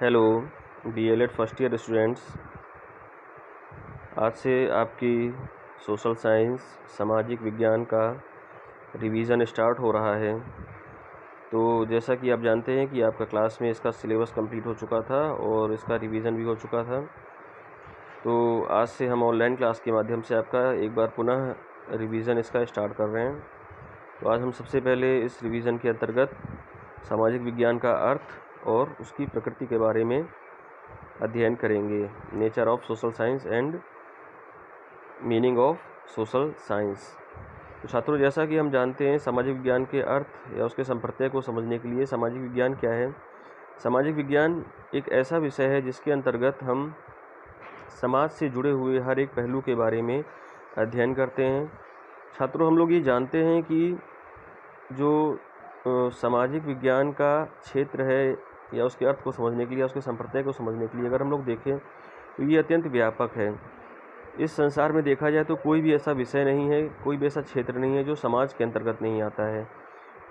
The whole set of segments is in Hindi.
Hello DElEd first year students. आज से आपकी सोशल साइंस सामाजिक विज्ञान का रिवीजन स्टार्ट हो रहा है। तो जैसा कि आप जानते हैं कि आपका क्लास में इसका सिलेबस कंप्लीट हो चुका था और इसका रिवीजन भी हो चुका था। तो आज से हम ऑनलाइन क्लास के माध्यम से आपका एक बार पुनः रिवीजन इसका स्टार्ट कर रहे हैं। तो आज हम सबसे पहले इस रिवीजन के अंतर्गत सामाजिक विज्ञान का अर्थ और उसकी प्रकृति के बारे में अध्ययन करेंगे। Nature of social science and meaning of social science. तो छात्रों, जैसा कि हम जानते हैं सामाजिक विज्ञान के अर्थ या उसके संप्रत्यय को समझने के लिए सामाजिक विज्ञान क्या है। सामाजिक विज्ञान एक ऐसा विषय है जिसके अंतर्गत हम समाज से जुड़े हुए हर एक पहलू के बारे में अध्ययन करते हैं। छात्रों, हम लोग ये जानते हैं कि जो सामाजिक विज्ञान का क्षेत्र है या उसके अर्थ को समझने के लिए, उसके संप्रत्यय को समझने के लिए अगर हम लोग देखें तो ये अत्यंत व्यापक है। इस संसार में देखा जाए तो कोई भी ऐसा विषय नहीं है, कोई भी ऐसा क्षेत्र नहीं है जो समाज के अंतर्गत नहीं आता है।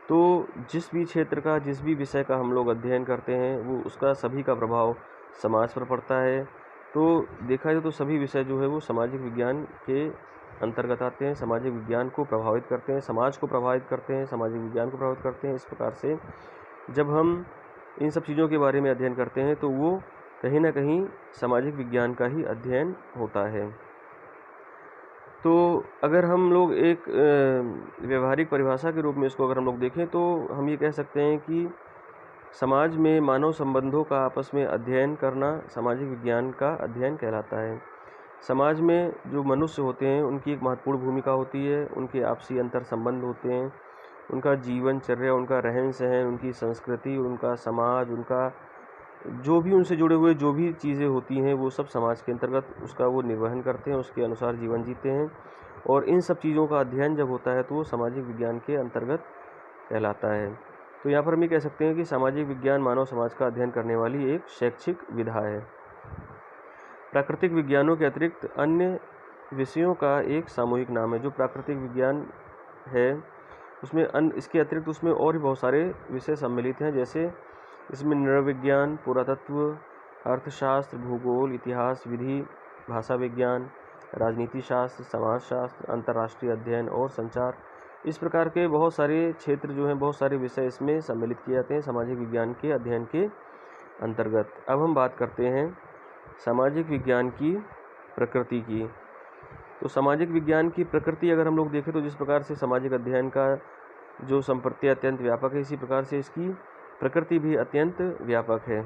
तो जिस भी क्षेत्र का, जिस भी विषय का हम लोग अध्ययन करते हैं वो उसका सभी का प्रभाव समाज पर पड़ता है। तो देखा जाए तो सभी विषय जो है वो सामाजिक विज्ञान के अंतर्गत आते हैं, सामाजिक विज्ञान को प्रभावित करते हैं, समाज को प्रभावित करते हैं, सामाजिक विज्ञान को प्रभावित करते हैं। इस प्रकार से जब हम इन सब चीज़ों के बारे में अध्ययन करते हैं तो वो कहीं ना कहीं सामाजिक विज्ञान का ही अध्ययन होता है। तो अगर हम लोग एक व्यवहारिक परिभाषा के रूप में इसको अगर हम लोग देखें तो हम ये कह सकते हैं कि समाज में मानव संबंधों का आपस में अध्ययन करना सामाजिक विज्ञान का अध्ययन कहलाता है। समाज में जो मनुष्य होते हैं उनकी एक महत्वपूर्ण भूमिका होती है, उनके आपसी अंतर संबंध होते हैं, उनका जीवनचर्या, उनका रहन सहन, उनकी संस्कृति, उनका समाज, उनका जो भी उनसे जुड़े हुए जो भी चीज़ें होती हैं वो सब समाज के अंतर्गत उसका वो निर्वहन करते हैं, उसके अनुसार जीवन जीते हैं। और इन सब चीज़ों का अध्ययन जब होता है तो वो सामाजिक विज्ञान के अंतर्गत कहलाता है। तो यहाँ पर हम ये कह सकते हैं कि सामाजिक विज्ञान मानव समाज का अध्ययन करने वाली एक शैक्षिक विधा है। प्राकृतिक विज्ञानों के अतिरिक्त अन्य विषयों का एक सामूहिक नाम है। जो प्राकृतिक विज्ञान है उसमें इसके अतिरिक्त उसमें और भी बहुत सारे विषय सम्मिलित हैं, जैसे इसमें नृविज्ञान, पुरातत्व, अर्थशास्त्र, भूगोल, इतिहास, विधि, भाषा विज्ञान, राजनीति शास्त्र, समाजशास्त्र, अंतर्राष्ट्रीय अध्ययन और संचार, इस प्रकार के बहुत सारे क्षेत्र जो हैं, बहुत सारे विषय इसमें सम्मिलित किए जाते हैं सामाजिक विज्ञान के अध्ययन के अंतर्गत। अब हम बात करते हैं सामाजिक विज्ञान की प्रकृति की। तो सामाजिक विज्ञान की प्रकृति अगर हम लोग देखें तो जिस प्रकार से सामाजिक अध्ययन का जो संप्रत्यय अत्यंत व्यापक है, इसी प्रकार से इसकी प्रकृति भी अत्यंत व्यापक है।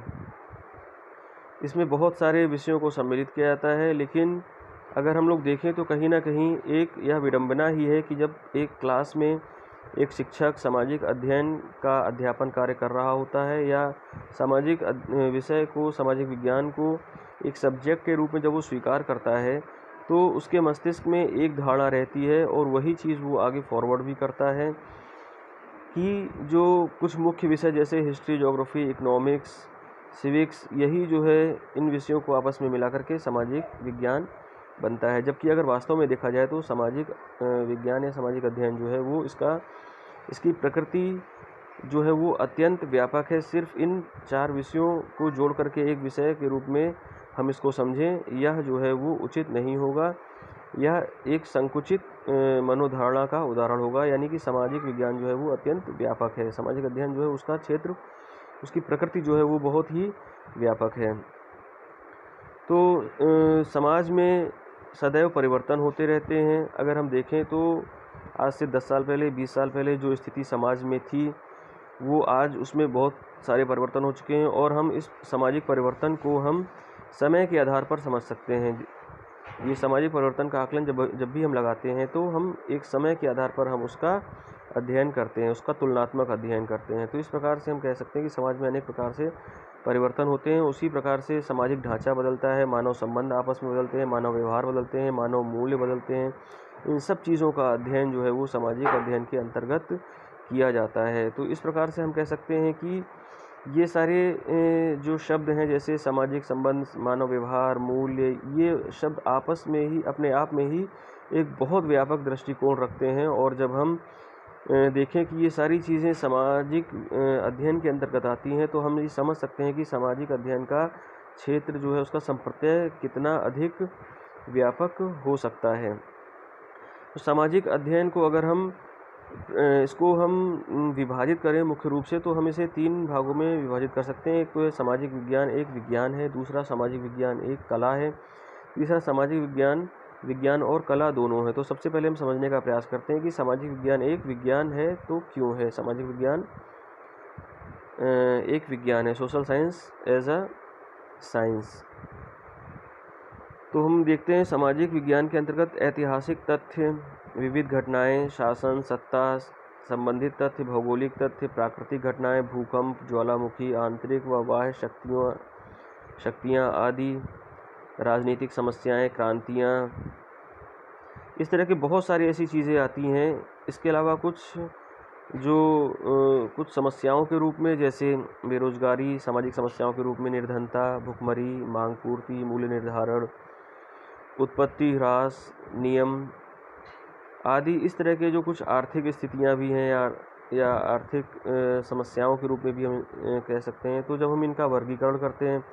इसमें बहुत सारे विषयों को सम्मिलित किया जाता है, लेकिन अगर हम लोग देखें तो कहीं ना कहीं एक यह विडंबना ही है कि जब एक क्लास में एक शिक्षक सामाजिक अध्ययन का अध्यापन कार्य कर रहा होता है या सामाजिक विषय को, सामाजिक विज्ञान को एक सब्जेक्ट के रूप में जब वो स्वीकार करता है तो उसके मस्तिष्क में एक धारणा रहती है और वही चीज़ वो आगे फॉरवर्ड भी करता है कि जो कुछ मुख्य विषय जैसे हिस्ट्री, ज्योग्राफी, इकोनॉमिक्स, सिविक्स, यही जो है इन विषयों को आपस में मिला करके सामाजिक विज्ञान बनता है। जबकि अगर वास्तव में देखा जाए तो सामाजिक विज्ञान या सामाजिक अध्ययन जो है वो इसकी प्रकृति जो है वो अत्यंत व्यापक है। सिर्फ इन 4 विषयों को जोड़ करके एक विषय के रूप में हम इसको समझें, यह जो है वो उचित नहीं होगा। यह एक संकुचित मनोधारणा का उदाहरण होगा, यानी कि सामाजिक विज्ञान जो है वो अत्यंत व्यापक है। सामाजिक अध्ययन जो है उसका क्षेत्र, उसकी प्रकृति जो है वो बहुत ही व्यापक है। तो समाज में सदैव परिवर्तन होते रहते हैं। अगर हम देखें तो आज से 10 साल पहले, 20 साल पहले जो स्थिति समाज में थी वो आज उसमें बहुत सारे परिवर्तन हो चुके हैं और हम इस सामाजिक परिवर्तन को हम समय के आधार पर समझ सकते हैं। ये सामाजिक परिवर्तन का आकलन जब भी हम लगाते हैं तो हम एक समय के आधार पर हम उसका अध्ययन करते हैं, उसका तुलनात्मक अध्ययन करते हैं। तो इस प्रकार से हम कह सकते हैं कि समाज में अनेक प्रकार से परिवर्तन होते हैं। उसी प्रकार से सामाजिक ढांचा बदलता है, मानव संबंध आपस में बदलते हैं, मानव व्यवहार बदलते हैं, मानव मूल्य बदलते हैं। इन सब चीज़ों का अध्ययन जो है वो सामाजिक अध्ययन के अंतर्गत किया जाता है। तो इस प्रकार से हम कह सकते हैं कि ये सारे जो शब्द हैं जैसे सामाजिक संबंध, मानव व्यवहार, मूल्य, ये शब्द आपस में ही अपने आप में ही एक बहुत व्यापक दृष्टिकोण रखते हैं। और जब हम देखें कि ये सारी चीज़ें सामाजिक अध्ययन के अंतर्गत आती हैं, तो हम ये समझ सकते हैं कि सामाजिक अध्ययन का क्षेत्र जो है उसका संप्रत्यय कितना अधिक व्यापक हो सकता है। तो सामाजिक अध्ययन को अगर हम इसको हम विभाजित करें मुख्य रूप से, तो हम इसे 3 भागों में विभाजित कर सकते हैं। एक तो है सामाजिक विज्ञान एक विज्ञान है, दूसरा सामाजिक विज्ञान एक कला है, तीसरा सामाजिक विज्ञान विज्ञान और कला दोनों है। तो सबसे पहले हम समझने का प्रयास करते हैं कि सामाजिक विज्ञान एक विज्ञान है तो क्यों है सामाजिक विज्ञान एक विज्ञान है, social science as a science. तो हम देखते हैं सामाजिक विज्ञान के अंतर्गत ऐतिहासिक तथ्य, विविध घटनाएं, शासन, सत्ता संबंधित तथ्य, भौगोलिक तथ्य, प्राकृतिक घटनाएं, भूकंप, ज्वालामुखी, आंतरिक व बाह्य शक्तियाँ आदि, राजनीतिक समस्याएं, क्रांतियाँ, इस तरह की बहुत सारी ऐसी चीज़ें आती हैं। इसके अलावा कुछ समस्याओं के रूप में, जैसे बेरोजगारी, सामाजिक समस्याओं के रूप में निर्धनता, भुखमरी, मांग पूर्ति, मूल्य निर्धारण, उत्पत्ति ह्रास, नियम आदि, इस तरह के जो कुछ आर्थिक स्थितियां भी हैं या आर्थिक समस्याओं के रूप में भी हम कह सकते हैं। तो जब हम इनका वर्गीकरण करते हैं,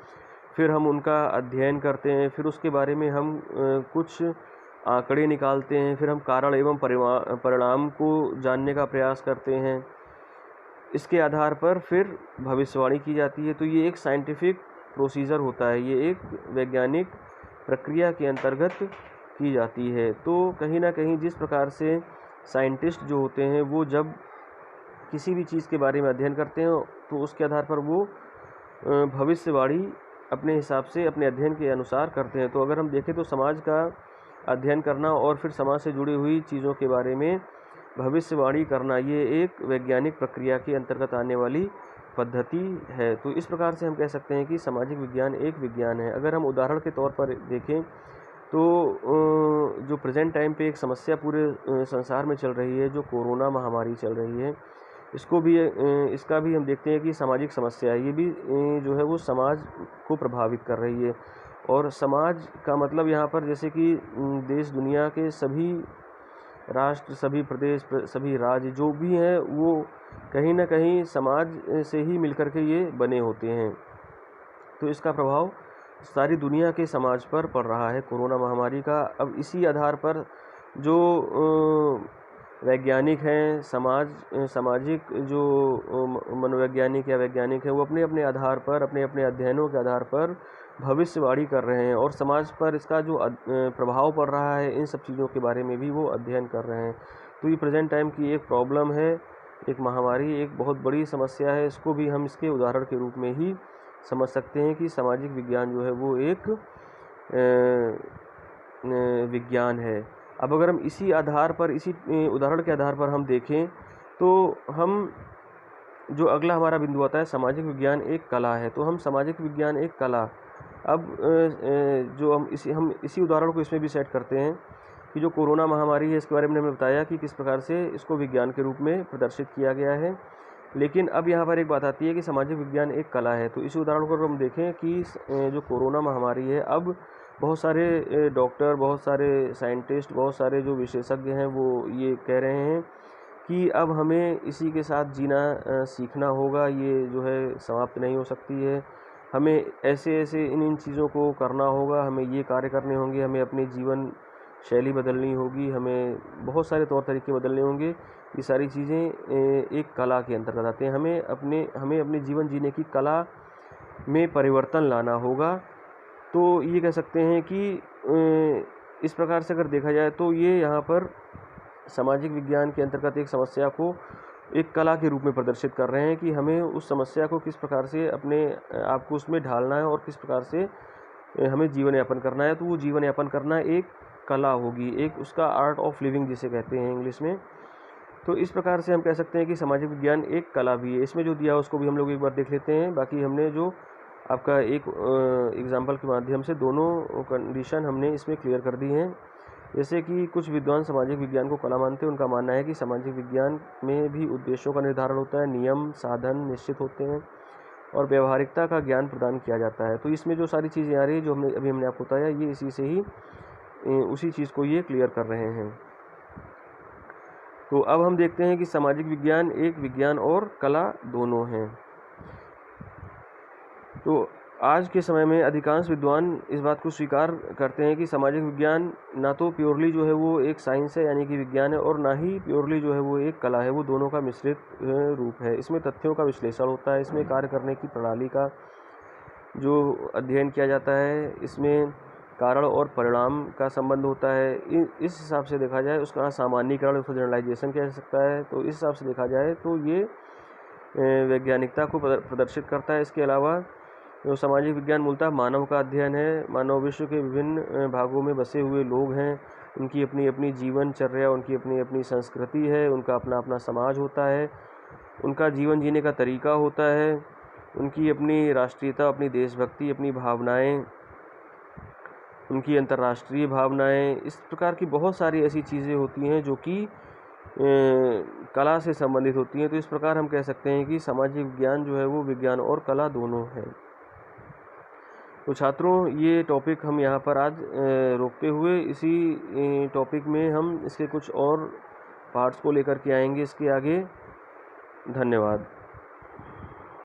फिर हम उनका अध्ययन करते हैं, फिर उसके बारे में हम कुछ आंकड़े निकालते हैं, फिर हम कारण एवं परिणाम को जानने का प्रयास करते हैं। इसके आधार पर फिर भविष्यवाणी की जाती है। तो ये एक साइंटिफिक प्रोसीजर होता है, ये एक वैज्ञानिक प्रक्रिया के अंतर्गत की जाती है। तो कहीं ना कहीं जिस प्रकार से साइंटिस्ट जो होते हैं वो जब किसी भी चीज़ के बारे में अध्ययन करते हैं, तो उसके आधार पर वो भविष्यवाणी अपने हिसाब से अपने अध्ययन के अनुसार करते हैं। तो अगर हम देखें तो समाज का अध्ययन करना और फिर समाज से जुड़ी हुई चीज़ों के बारे में भविष्यवाणी करना, ये एक वैज्ञानिक प्रक्रिया के अंतर्गत आने वाली पद्धति है। तो इस प्रकार से हम कह सकते हैं कि सामाजिक विज्ञान एक विज्ञान है। अगर हम उदाहरण के तौर पर देखें तो जो प्रेजेंट टाइम पे एक समस्या पूरे संसार में चल रही है, जो कोरोना महामारी चल रही है, इसका भी हम देखते हैं कि सामाजिक समस्या है। ये भी जो है वो समाज को प्रभावित कर रही है। और समाज का मतलब यहाँ पर जैसे कि देश दुनिया के सभी राष्ट्र, सभी प्रदेश, सभी राज्य जो भी हैं, वो कहीं ना कहीं समाज से ही मिलकर के ये बने होते हैं। तो इसका प्रभाव सारी दुनिया के समाज पर पड़ रहा है कोरोना महामारी का। अब इसी आधार पर जो वैज्ञानिक हैं, सामाजिक जो मनोवैज्ञानिक या वैज्ञानिक हैं, वो अपने अपने आधार पर, अपने अपने अध्ययनों के आधार पर भविष्यवाणी कर रहे हैं और समाज पर इसका जो प्रभाव पड़ रहा है, इन सब चीज़ों के बारे में भी वो अध्ययन कर रहे हैं। तो ये प्रेजेंट टाइम की एक प्रॉब्लम है, एक महामारी, एक बहुत बड़ी समस्या है। इसको भी हम इसके उदाहरण के रूप में ही समझ सकते हैं कि सामाजिक विज्ञान जो है वो एक विज्ञान है। अब अगर हम इसी आधार पर, इसी उदाहरण के आधार पर हम देखें, तो हम जो अगला हमारा बिंदु आता है, सामाजिक विज्ञान एक कला है। तो हम सामाजिक विज्ञान एक कला, अब जो हम इसी उदाहरण को इसमें भी सेट करते हैं कि जो कोरोना महामारी है, इसके बारे में हमने बताया कि किस प्रकार से इसको विज्ञान के रूप में प्रदर्शित किया गया है। लेकिन अब यहाँ पर एक बात आती है कि सामाजिक विज्ञान एक कला है। तो इसी उदाहरण को अगर हम देखें कि जो कोरोना महामारी है, अब बहुत सारे डॉक्टर, बहुत सारे साइंटिस्ट, बहुत सारे जो विशेषज्ञ हैं, वो ये कह रहे हैं कि अब हमें इसी के साथ जीना सीखना होगा। ये जो है समाप्त नहीं हो सकती है। हमें ऐसे ऐसे इन चीज़ों को करना होगा, हमें ये कार्य करने होंगे, हमें अपनी जीवन शैली बदलनी होगी, हमें बहुत सारे तौर तरीके बदलने होंगे। ये सारी चीज़ें एक कला के अंतर्गत आते हैं। हमें अपने जीवन जीने की कला में परिवर्तन लाना होगा। तो ये कह सकते हैं कि इस प्रकार से अगर देखा जाए तो ये यहाँ पर सामाजिक विज्ञान के अंतर्गत एक समस्या को एक कला के रूप में प्रदर्शित कर रहे हैं कि हमें उस समस्या को किस प्रकार से अपने आप को उसमें ढालना है और किस प्रकार से हमें जीवन यापन करना है। तो वो जीवन यापन करना एक कला होगी, एक उसका आर्ट ऑफ लिविंग जिसे कहते हैं इंग्लिश में। तो इस प्रकार से हम कह सकते हैं कि सामाजिक विज्ञान एक कला भी है। इसमें जो दिया है उसको भी हम लोग एक बार देख लेते हैं। बाकी हमने जो आपका एक एग्जाम्पल के माध्यम से दोनों कंडीशन हमने इसमें क्लियर कर दी हैं। जैसे कि कुछ विद्वान सामाजिक विज्ञान को कला मानते हैं। उनका मानना है कि सामाजिक विज्ञान में भी उद्देश्यों का निर्धारण होता है, नियम साधन निश्चित होते हैं और व्यवहारिकता का ज्ञान प्रदान किया जाता है। तो इसमें जो सारी चीज़ें आ रही है, जो हमने आपको बताया, ये इसी से ही उसी चीज़ को ये क्लियर कर रहे हैं। तो अब हम देखते हैं कि सामाजिक विज्ञान एक विज्ञान और कला दोनों हैं। तो आज के समय में अधिकांश विद्वान इस बात को स्वीकार करते हैं कि सामाजिक विज्ञान ना तो प्योरली जो है वो एक साइंस है यानी कि विज्ञान है, और ना ही प्योरली जो है वो एक कला है, वो दोनों का मिश्रित रूप है। इसमें तथ्यों का विश्लेषण होता है, इसमें कार्य करने की प्रणाली का जो अध्ययन किया जाता है, इसमें कारण और परिणाम का संबंध होता है। इस हिसाब से देखा जाए उसका सामान्यीकरण, उसका जनरलाइजेशन किया जा सकता है। तो इस हिसाब से देखा जाए तो ये वैज्ञानिकता को प्रदर्शित करता है। इसके अलावा जो सामाजिक विज्ञान मूलतः मानव का अध्ययन है। मानव विश्व के विभिन्न भागों में बसे हुए लोग हैं, उनकी अपनी अपनी जीवनचर्या, उनकी अपनी अपनी संस्कृति है, उनका अपना अपना समाज होता है, उनका जीवन जीने का तरीका होता है, उनकी अपनी राष्ट्रीयता, अपनी देशभक्ति, अपनी भावनाएं, उनकी अंतर्राष्ट्रीय भावनाएं, इस प्रकार की बहुत सारी ऐसी चीज़ें होती हैं जो कि कला से संबंधित होती हैं। तो इस प्रकार हम कह सकते हैं कि सामाजिक विज्ञान जो है वो विज्ञान और कला दोनों है। तो छात्रों, ये टॉपिक हम यहाँ पर आज रोकते हुए इसी टॉपिक में हम इसके कुछ और पार्ट्स को लेकर के आएंगे इसके आगे। धन्यवाद।